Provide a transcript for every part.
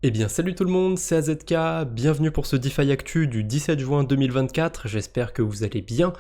Eh bien salut tout le monde, c'est AZK, bienvenue pour ce DeFi Actu du 17 juin 2024, j'espère que vous allez bien.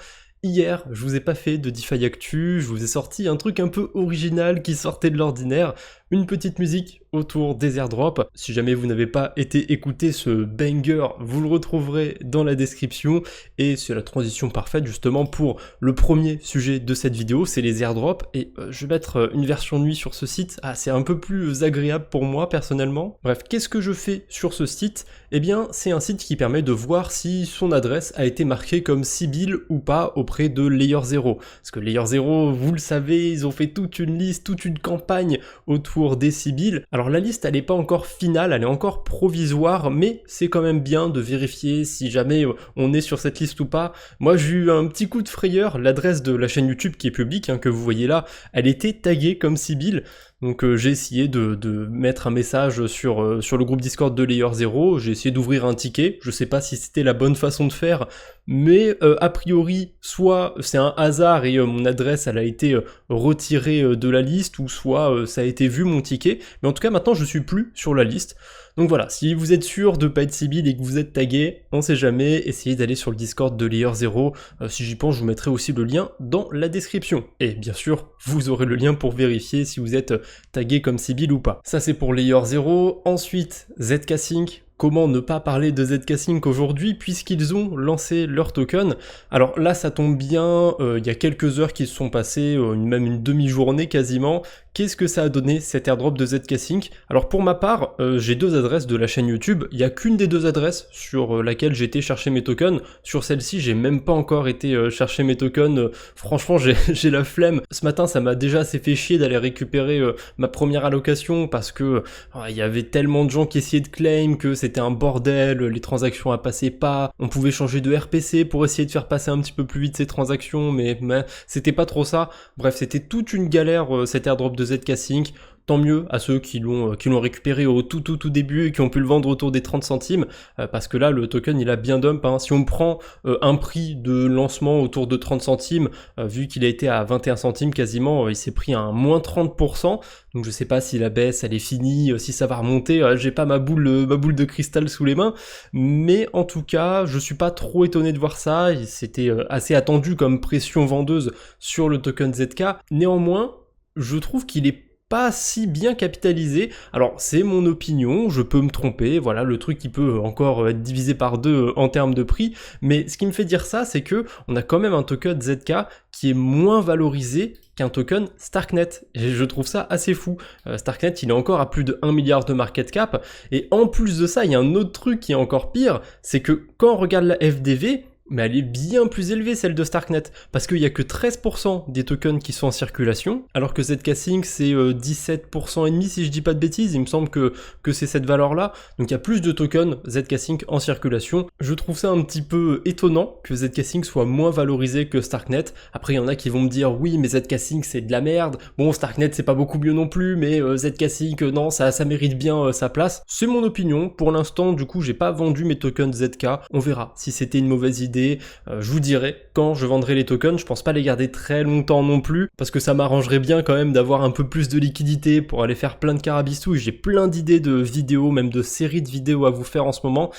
Hier, je vous ai pas fait de DeFi Actu, je vous ai sorti un truc un peu original qui sortait de l'ordinaire, une petite musique autour des airdrops. Si jamais vous n'avez pas été écouter ce banger, vous le retrouverez dans la description, et c'est la transition parfaite justement pour le premier sujet de cette vidéo, c'est les airdrops, et je vais mettre une version nuit sur ce site. C'est un peu plus agréable pour moi personnellement. Bref, qu'est-ce que je fais sur ce site? Eh bien, c'est un site qui permet de voir si son adresse a été marquée comme Sibyl ou pas auprès de Layer 0. Parce que Layer 0, vous le savez, ils ont fait toute une liste, toute une campagne autour des Sibyl. Alors la liste, elle n'est pas encore finale, elle est encore provisoire, mais c'est quand même bien de vérifier si jamais on est sur cette liste ou pas. Moi, j'ai eu un petit coup de frayeur, l'adresse de la chaîne YouTube qui est publique, que vous voyez là, elle était taguée comme Sibyl. Donc j'ai essayé de mettre un message sur le groupe Discord de Layer 0, j'ai essayé d'ouvrir un ticket, je sais pas si c'était la bonne façon de faire, mais a priori, soit c'est un hasard et mon adresse elle a été retirée de la liste, ou soit ça a été vu mon ticket, mais en tout cas maintenant je suis plus sur la liste. Donc voilà, si vous êtes sûr de pas être Sibyl et que vous êtes tagué, on sait jamais, essayez d'aller sur le Discord de Layer 0, si j'y pense je vous mettrai aussi le lien dans la description. Et bien sûr, vous aurez le lien pour vérifier si vous êtes tagué comme Sibyl ou pas. Ça c'est pour Layer 0, ensuite ZK Sync. Comment ne pas parler de ZK Sync aujourd'hui puisqu'ils ont lancé leur token. Alors là ça tombe bien, il y a quelques heures qui se sont passées, même une demi-journée quasiment. Qu'est-ce que ça a donné cet airdrop de ZK Sync? Alors pour ma part, j'ai deux adresses de la chaîne YouTube, il n'y a qu'une des deux adresses sur laquelle j'ai été chercher mes tokens. Sur celle-ci, j'ai même pas encore été chercher mes tokens, franchement j'ai la flemme. Ce matin ça m'a déjà assez fait chier d'aller récupérer ma première allocation parce que il y avait tellement de gens qui essayaient de claim que c'était un bordel, les transactions passaient pas, on pouvait changer de RPC pour essayer de faire passer un petit peu plus vite ces transactions, mais c'était pas trop ça. Bref, c'était toute une galère cet airdrop de ZK Sync. Tant mieux à ceux qui l'ont récupéré au tout début et qui ont pu le vendre autour des 30 centimes, parce que là le token il a bien dump, Si on prend un prix de lancement autour de 30 centimes, vu qu'il a été à 21 centimes quasiment, il s'est pris un moins 30%, donc je sais pas si la baisse elle est finie, si ça va remonter, j'ai pas ma boule de cristal sous les mains, mais en tout cas je suis pas trop étonné de voir ça, c'était assez attendu comme pression vendeuse sur le token ZK. Néanmoins, je trouve qu'il est pas si bien capitalisé. Alors c'est mon opinion, je peux me tromper, voilà, le truc qui peut encore être divisé par deux en termes de prix, mais ce qui me fait dire ça, c'est que on a quand même un token ZK qui est moins valorisé qu'un token Starknet, et je trouve ça assez fou. Starknet il est encore à plus de 1 milliard de market cap, et en plus de ça il y a un autre truc qui est encore pire, c'est que quand on regarde la FDV, mais elle est bien plus élevée celle de Starknet, parce qu'il n'y a que 13% des tokens qui sont en circulation, alors que ZK Sync c'est 17% et demi si je dis pas de bêtises, il me semble que c'est cette valeur là, donc il y a plus de tokens ZK Sync en circulation. Je trouve ça un petit peu étonnant que ZK Sync soit moins valorisé que Starknet. Après il y en a qui vont me dire oui mais ZK Sync c'est de la merde, bon Starknet c'est pas beaucoup mieux non plus, mais ZK Sync non ça mérite bien sa place. C'est mon opinion, pour l'instant du coup j'ai pas vendu mes tokens ZK, on verra si c'était une mauvaise idée. Je vous dirai quand je vendrai les tokens, je pense pas les garder très longtemps non plus, parce que ça m'arrangerait bien quand même d'avoir un peu plus de liquidité pour aller faire plein de carabistouilles. J'ai plein d'idées de vidéos, même de séries de vidéos à vous faire en ce moment.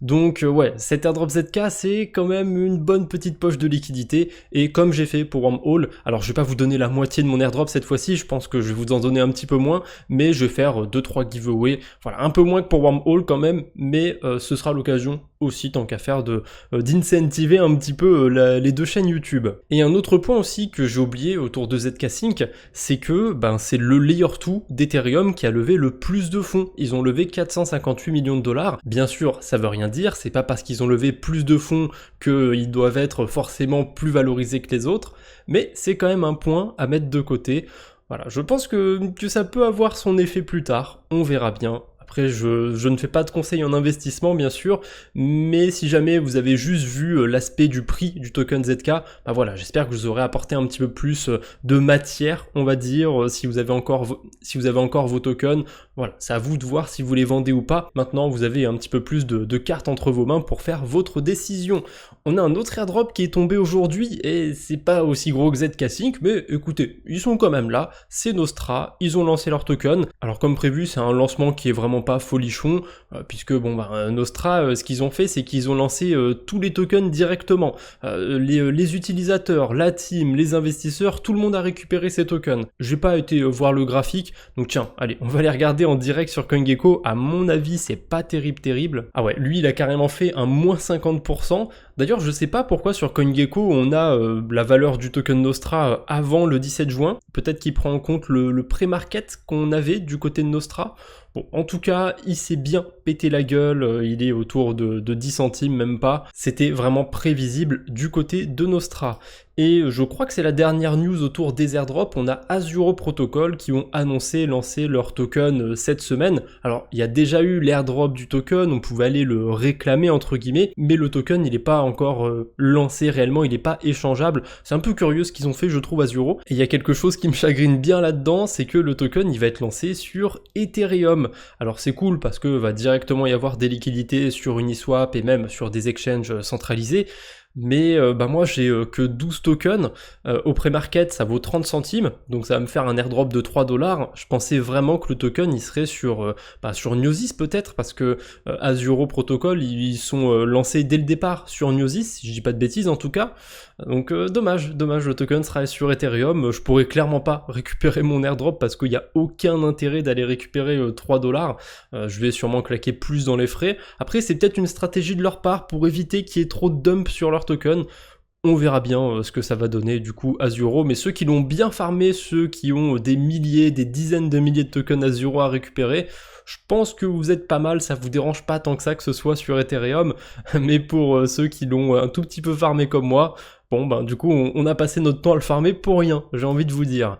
Donc ouais, cet airdrop ZK c'est quand même une bonne petite poche de liquidité, et comme j'ai fait pour Wormhole, alors je vais pas vous donner la moitié de mon airdrop cette fois-ci, je pense que je vais vous en donner un petit peu moins, mais je vais faire 2-3 giveaways, voilà, un peu moins que pour Wormhole quand même, mais ce sera l'occasion aussi, tant qu'à faire, d'incentiver un petit peu les deux chaînes YouTube. Et un autre point aussi que j'ai oublié autour de ZK Sync, c'est que c'est le Layer 2 d'Ethereum qui a levé le plus de fonds. Ils ont levé 458 millions de dollars. Bien sûr, ça veut rien dire, c'est pas parce qu'ils ont levé plus de fonds qu'ils doivent être forcément plus valorisés que les autres, mais c'est quand même un point à mettre de côté. Voilà, je pense que ça peut avoir son effet plus tard, on verra bien. Après, je ne fais pas de conseils en investissement, bien sûr, mais si jamais vous avez juste vu l'aspect du prix du token ZK, voilà, j'espère que je vous aurai apporté un petit peu plus de matière, on va dire, si vous avez encore vos tokens. Voilà, c'est à vous de voir si vous les vendez ou pas. Maintenant, vous avez un petit peu plus de cartes entre vos mains pour faire votre décision. On a un autre airdrop qui est tombé aujourd'hui, et c'est pas aussi gros que ZK Sync, mais écoutez, ils sont quand même là, c'est Nostra, ils ont lancé leur token. Alors comme prévu, c'est un lancement qui est vraiment vraiment pas folichon, puisque bon bah Nostra, ce qu'ils ont fait, c'est qu'ils ont lancé tous les tokens directement. Les utilisateurs, la team, les investisseurs, tout le monde a récupéré ces tokens. J'ai pas été voir le graphique, donc tiens, allez, on va les regarder en direct sur CoinGecko. À mon avis, c'est pas terrible. Ah ouais, lui, il a carrément fait un moins 50%. D'ailleurs, je sais pas pourquoi sur CoinGecko, on a la valeur du token Nostra avant le 17 juin. Peut-être qu'il prend en compte le pré-market qu'on avait du côté de Nostra. Bon, en tout cas, il s'est bien pété la gueule, il est autour de 10 centimes, même pas. C'était vraiment prévisible du côté de Nostra. Et je crois que c'est la dernière news autour des airdrops. On a Azuro Protocol qui ont annoncé lancer leur token cette semaine. Alors, il y a déjà eu l'airdrop du token, on pouvait aller le réclamer entre guillemets, mais le token, il n'est pas encore lancé réellement, il n'est pas échangeable. C'est un peu curieux ce qu'ils ont fait, je trouve, Azuro. Et il y a quelque chose qui me chagrine bien là-dedans, c'est que le token, il va être lancé sur Ethereum. Alors c'est cool parce que va directement y avoir des liquidités sur Uniswap et même sur des exchanges centralisés. Mais bah moi j'ai que 12 tokens, au pré-market ça vaut 30 centimes, donc ça va me faire un airdrop de 3 $. Je pensais vraiment que le token il serait sur Gnosis peut-être, parce que Azuro Protocol ils sont lancés dès le départ sur Gnosis, si je dis pas de bêtises en tout cas. Donc dommage, le token sera sur Ethereum, je pourrais clairement pas récupérer mon airdrop parce qu'il n'y a aucun intérêt d'aller récupérer 3 $, je vais sûrement claquer plus dans les frais. Après c'est peut-être une stratégie de leur part pour éviter qu'il y ait trop de dump sur leur token. On verra bien ce que ça va donner du coup Azuro, mais ceux qui l'ont bien farmé, ceux qui ont des milliers, des dizaines de milliers de tokens Azuro à récupérer, je pense que vous êtes pas mal, ça vous dérange pas tant que ça que ce soit sur Ethereum, mais pour ceux qui l'ont un tout petit peu farmé comme moi, bon ben du coup on a passé notre temps à le farmer pour rien, j'ai envie de vous dire.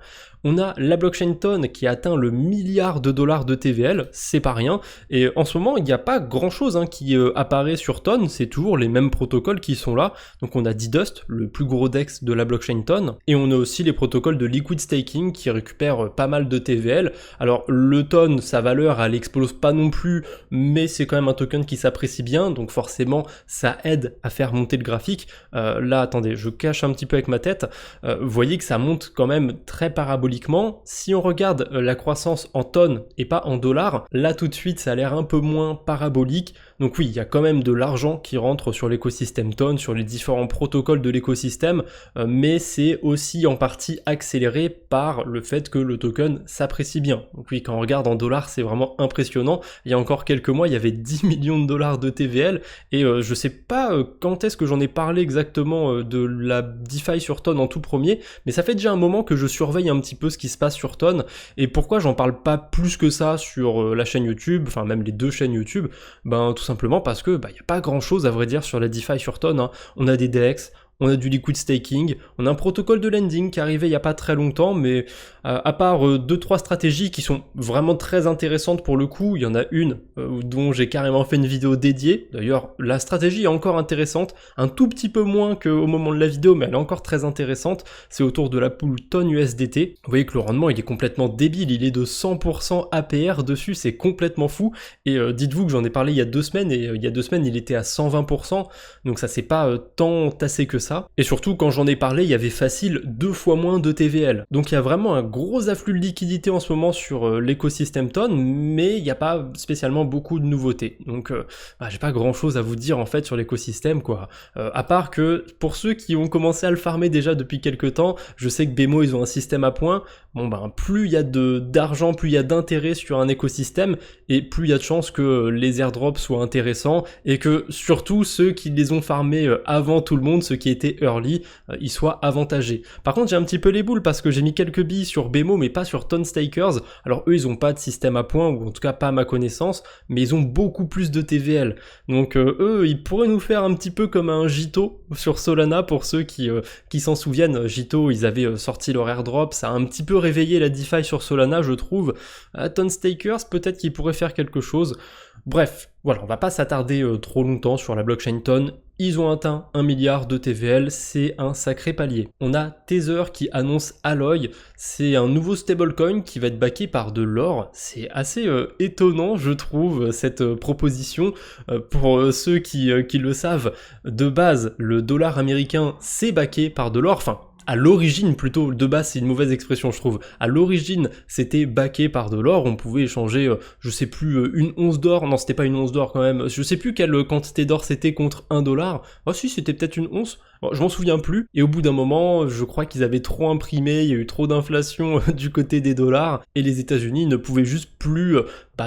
On a la blockchain Ton qui a atteint le milliard de dollars de TVL, c'est pas rien, et en ce moment il n'y a pas grand chose qui apparaît sur Ton, c'est toujours les mêmes protocoles qui sont là. Donc on a D-Dust, le plus gros DEX de la blockchain Ton, et on a aussi les protocoles de liquid staking qui récupèrent pas mal de TVL. Alors le Ton, sa valeur elle explose pas non plus, mais c'est quand même un token qui s'apprécie bien, donc forcément ça aide à faire monter le graphique. Là attendez, je cache un petit peu avec ma tête, vous voyez que ça monte quand même très paraboliquement. Si on regarde la croissance en tonnes et pas en dollars, là tout de suite ça a l'air un peu moins parabolique. Donc oui, il y a quand même de l'argent qui rentre sur l'écosystème Ton, sur les différents protocoles de l'écosystème, mais c'est aussi en partie accéléré par le fait que le token s'apprécie bien. Donc oui, quand on regarde en dollars, c'est vraiment impressionnant. Il y a encore quelques mois, il y avait 10 millions de dollars de TVL, et je sais pas quand est-ce que j'en ai parlé exactement de la DeFi sur Ton en tout premier, mais ça fait déjà un moment que je surveille un petit peu ce qui se passe sur Ton, et pourquoi j'en parle pas plus que ça sur la chaîne YouTube, enfin même les deux chaînes YouTube, ben tout simplement parce que y a pas grand chose à vrai dire sur la DeFi sur Ton. On a des DEX, on a du liquid staking, on a un protocole de lending qui est arrivé il n'y a pas très longtemps, mais à part 2-3 stratégies qui sont vraiment très intéressantes pour le coup, il y en a une dont j'ai carrément fait une vidéo dédiée. D'ailleurs, la stratégie est encore intéressante, un tout petit peu moins qu'au moment de la vidéo, mais elle est encore très intéressante. C'est autour de la pool Ton USDT. Vous voyez que le rendement il est complètement débile, il est de 100% APR dessus, c'est complètement fou. Et dites-vous que j'en ai parlé il y a 2 semaines, et il y a 2 semaines il était à 120%, donc ça s'est pas tant tassé que ça. Et surtout quand j'en ai parlé, il y avait facile 2 fois moins de TVL. Donc il y a vraiment un gros afflux de liquidité en ce moment sur l'écosystème Ton, mais il n'y a pas spécialement beaucoup de nouveautés. Donc j'ai pas grand chose à vous dire en fait sur l'écosystème quoi. À part que pour ceux qui ont commencé à le farmer déjà depuis quelques temps, je sais que BMO ils ont un système à points. Bon plus il y a d'argent, plus il y a d'intérêt sur un écosystème, et plus il y a de chances que les airdrops soient intéressants, et que surtout ceux qui les ont farmés avant tout le monde, ceux qui étaient early, ils soient avantagés. Par contre j'ai un petit peu les boules parce que j'ai mis quelques billes sur BMO mais pas sur Ton Stakers. Alors eux ils ont pas de système à points, ou en tout cas pas à ma connaissance, mais ils ont beaucoup plus de TVL. Donc eux ils pourraient nous faire un petit peu comme un Jito sur Solana, pour ceux qui s'en souviennent. Jito ils avaient sorti leur airdrop, ça a un petit peu réveillé la DeFi sur Solana je trouve. Ton Stakers peut-être qu'ils pourraient faire quelque chose. Bref, voilà, on va pas s'attarder trop longtemps sur la blockchain Ton. Ils ont atteint 1 milliard de TVL, c'est un sacré palier. On a Tether qui annonce Alloy, c'est un nouveau stablecoin qui va être backé par de l'or. C'est assez étonnant je trouve cette proposition. Pour ceux qui le savent, de base le dollar américain c'est backé par de l'or, enfin à l'origine plutôt, de base c'est une mauvaise expression je trouve, à l'origine c'était backé par de l'or, on pouvait échanger, je sais plus, une once d'or, non c'était pas une once d'or quand même, je sais plus quelle quantité d'or c'était contre 1 $, ah si c'était peut-être une once, bon, je m'en souviens plus, et au bout d'un moment, je crois qu'ils avaient trop imprimé, il y a eu trop d'inflation du côté des dollars, et les États-Unis ne pouvaient juste plus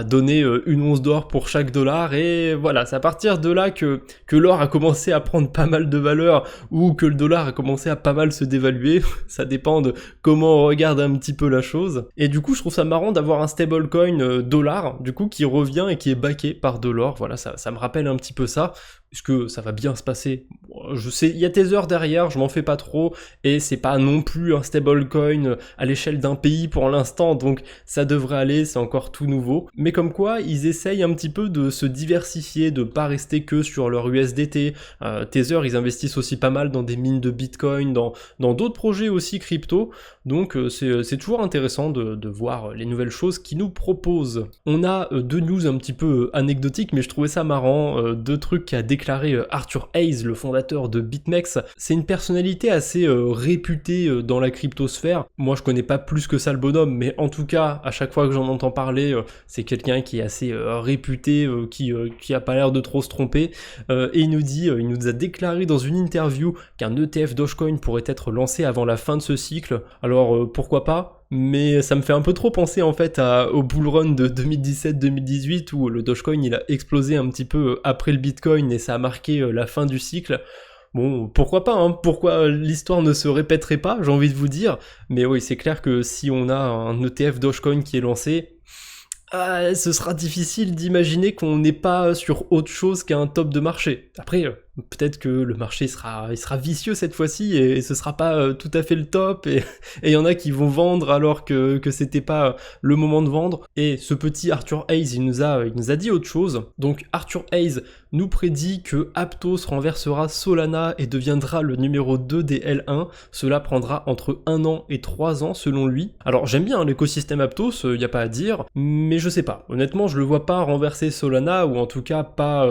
donner une once d'or pour chaque dollar, et voilà, c'est à partir de là que l'or a commencé à prendre pas mal de valeur, ou que le dollar a commencé à pas mal se dévaluer, ça dépend de comment on regarde un petit peu la chose, et du coup je trouve ça marrant d'avoir un stablecoin dollar, du coup qui revient et qui est backé par de l'or, voilà, ça me rappelle un petit peu ça. Est-ce que ça va bien se passer? Je sais, il y a Tether derrière, je m'en fais pas trop, et c'est pas non plus un stablecoin à l'échelle d'un pays pour l'instant, donc ça devrait aller, c'est encore tout nouveau. Mais comme quoi, ils essayent un petit peu de se diversifier, de pas rester que sur leur USDT. Tether, ils investissent aussi pas mal dans des mines de Bitcoin, dans d'autres projets aussi crypto, donc c'est toujours intéressant de voir les nouvelles choses qu'ils nous proposent. On a deux news un petit peu anecdotiques, mais je trouvais ça marrant, deux trucs qu'a déclaré Arthur Hayes, le fondateur de BitMEX. C'est une personnalité assez réputée dans la cryptosphère. Moi je connais pas plus que ça le bonhomme, mais en tout cas à chaque fois que j'en entends parler, c'est quelqu'un qui est assez réputé, qui a pas l'air de trop se tromper, et il nous a déclaré dans une interview qu'un ETF Dogecoin pourrait être lancé avant la fin de ce cycle. Alors pourquoi pas, mais ça me fait un peu trop penser en fait au bull run de 2017-2018 où le Dogecoin il a explosé un petit peu après le Bitcoin et ça a marqué la fin du cycle. Bon, pourquoi pas, hein, pourquoi l'histoire ne se répéterait pas, j'ai envie de vous dire, mais oui, c'est clair que si on a un ETF Dogecoin qui est lancé, ce sera difficile d'imaginer qu'on n'est pas sur autre chose qu'un top de marché. Après, peut-être que le marché sera vicieux cette fois-ci et ce sera pas tout à fait le top et il y en a qui vont vendre alors que c'était pas le moment de vendre. Et ce petit Arthur Hayes, il nous a dit autre chose. Donc Arthur Hayes nous prédit que Aptos renversera Solana et deviendra le numéro 2 des L1. Cela prendra entre 1 an et 3 ans selon lui. Alors j'aime bien l'écosystème Aptos, y a pas à dire, mais je sais pas. Honnêtement, je le vois pas renverser Solana ou en tout cas pas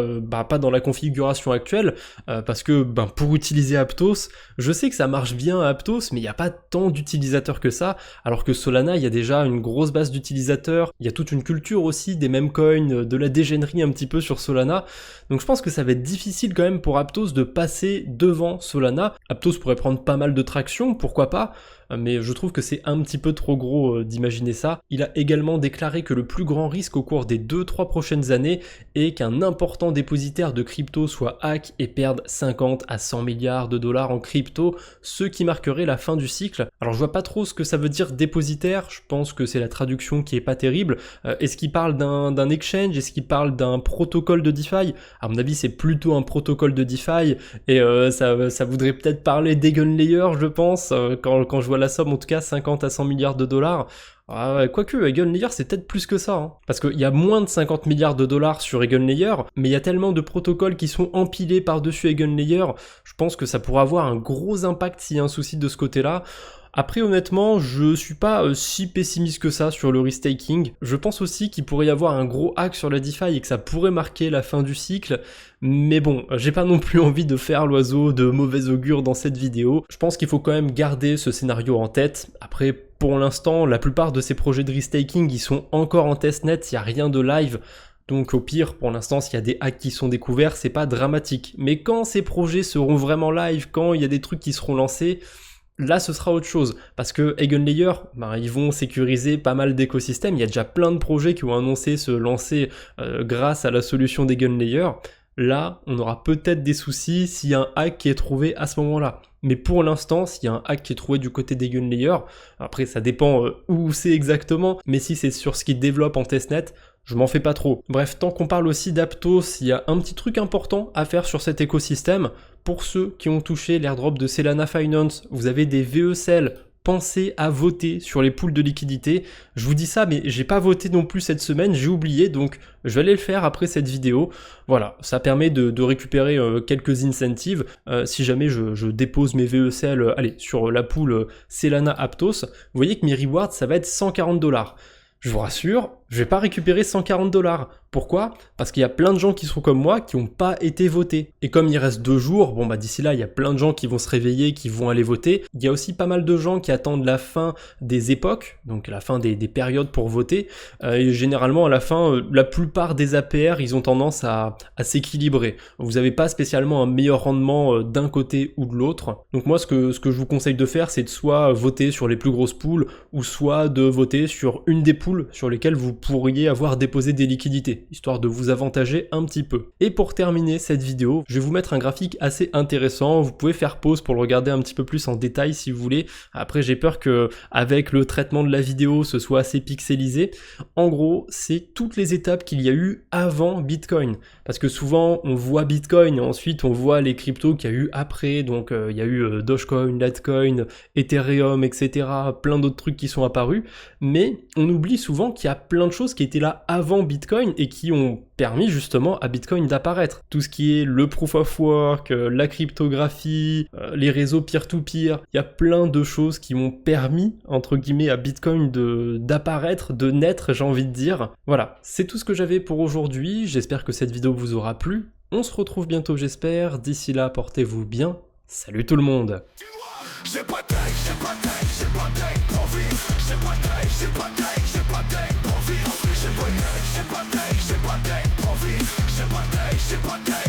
dans la configuration actuelle. Parce que pour utiliser Aptos, je sais que ça marche bien à Aptos, mais il n'y a pas tant d'utilisateurs que ça, alors que Solana, il y a déjà une grosse base d'utilisateurs, il y a toute une culture aussi, des meme coins, de la dégénérie un petit peu sur Solana, donc je pense que ça va être difficile quand même pour Aptos de passer devant Solana. Aptos pourrait prendre pas mal de traction, pourquoi pas, mais je trouve que c'est un petit peu trop gros d'imaginer ça. Il a également déclaré que le plus grand risque au cours des 2-3 prochaines années est qu'un important dépositaire de crypto soit hack et perde 50 à 100 milliards de dollars en crypto, ce qui marquerait la fin du cycle. Alors je vois pas trop ce que ça veut dire dépositaire, je pense que c'est la traduction qui est pas terrible. Est-ce qu'il parle d'un exchange? Est-ce qu'il parle d'un protocole de DeFi? À mon avis c'est plutôt un protocole de DeFi et ça voudrait peut-être parler d'EigenLayer je pense, quand je vois la somme en tout cas 50 à 100 milliards de dollars. Quoique, EigenLayer c'est peut-être plus que ça, hein. Parce qu'il y a moins de 50 milliards de dollars sur EigenLayer, mais il y a tellement de protocoles qui sont empilés par-dessus EigenLayer, je pense que ça pourrait avoir un gros impact s'il y a un souci de ce côté-là. Après honnêtement, je suis pas si pessimiste que ça sur le restaking. Je pense aussi qu'il pourrait y avoir un gros hack sur la DeFi et que ça pourrait marquer la fin du cycle. Mais bon, j'ai pas non plus envie de faire l'oiseau de mauvais augure dans cette vidéo. Je pense qu'il faut quand même garder ce scénario en tête. Après, pour l'instant, la plupart de ces projets de restaking, ils sont encore en testnet, il n'y a rien de live. Donc au pire, pour l'instant, s'il y a des hacks qui sont découverts, c'est pas dramatique. Mais quand ces projets seront vraiment live, quand il y a des trucs qui seront lancés, là, ce sera autre chose, parce que EigenLayer, ils vont sécuriser pas mal d'écosystèmes, il y a déjà plein de projets qui ont annoncé se lancer grâce à la solution d'EigenLayer. Là, on aura peut-être des soucis s'il y a un hack qui est trouvé à ce moment-là. Mais pour l'instant, s'il y a un hack qui est trouvé du côté d'EigenLayer, après ça dépend où c'est exactement, mais si c'est sur ce qu'ils développent en testnet, je m'en fais pas trop. Bref, tant qu'on parle aussi d'Aptos, il y a un petit truc important à faire sur cet écosystème. Pour ceux qui ont touché l'airdrop de Solana Finance, vous avez des VECL, pensez à voter sur les pools de liquidité. Je vous dis ça, mais j'ai pas voté non plus cette semaine, j'ai oublié, donc je vais aller le faire après cette vidéo. Voilà, ça permet de récupérer quelques incentives si jamais je dépose mes VECL sur la pool Solana Aptos. Vous voyez que mes rewards, ça va être 140 $. Je vous rassure, je vais pas récupérer 140 $. Pourquoi? Parce qu'il y a plein de gens qui sont comme moi qui n'ont pas été votés. Et comme il reste 2 jours, bon bah d'ici là, il y a plein de gens qui vont se réveiller, qui vont aller voter. Il y a aussi pas mal de gens qui attendent la fin des époques, donc la fin des périodes pour voter. Et généralement, à la fin, la plupart des APR, ils ont tendance à s'équilibrer. Vous n'avez pas spécialement un meilleur rendement d'un côté ou de l'autre. Donc moi, ce que je vous conseille de faire, c'est de soit voter sur les plus grosses poules, ou soit de voter sur une des poules sur lesquelles vous pourriez avoir déposé des liquidités, histoire de vous avantager un petit peu. Et pour terminer cette vidéo, je vais vous mettre un graphique assez intéressant. Vous pouvez faire pause pour le regarder un petit peu plus en détail si vous voulez. Après, j'ai peur que avec le traitement de la vidéo, ce soit assez pixelisé. En gros, c'est toutes les étapes qu'il y a eu avant Bitcoin. Parce que souvent, on voit Bitcoin et ensuite on voit les cryptos qu'il y a eu après. Donc, il y a eu Dogecoin, Litecoin, Ethereum, etc. Plein d'autres trucs qui sont apparus. Mais on oublie souvent qu'il y a plein de choses qui étaient là avant Bitcoin et qui ont permis justement à Bitcoin d'apparaître. Tout ce qui est le proof of work, la cryptographie, les réseaux peer-to-peer, il y a plein de choses qui ont permis, entre guillemets, à Bitcoin d'apparaître, de naître, j'ai envie de dire. Voilà, c'est tout ce que j'avais pour aujourd'hui. J'espère que cette vidéo vous aura plu. On se retrouve bientôt, j'espère. D'ici là, portez-vous bien. Salut tout le monde! J'ai pas d'aigle, j'ai pas d'aigle, j'ai pas d'aigle pour vivre. J'ai pas d'aigle, j'ai pas d'aigle, j'ai pas d'aigle pour vivre. J'ai pas d'aigle, j'ai pas d'aigle, j'ai pas d'aigle pour vivre. J'ai pas d'aigle, j'ai pas d'aigle.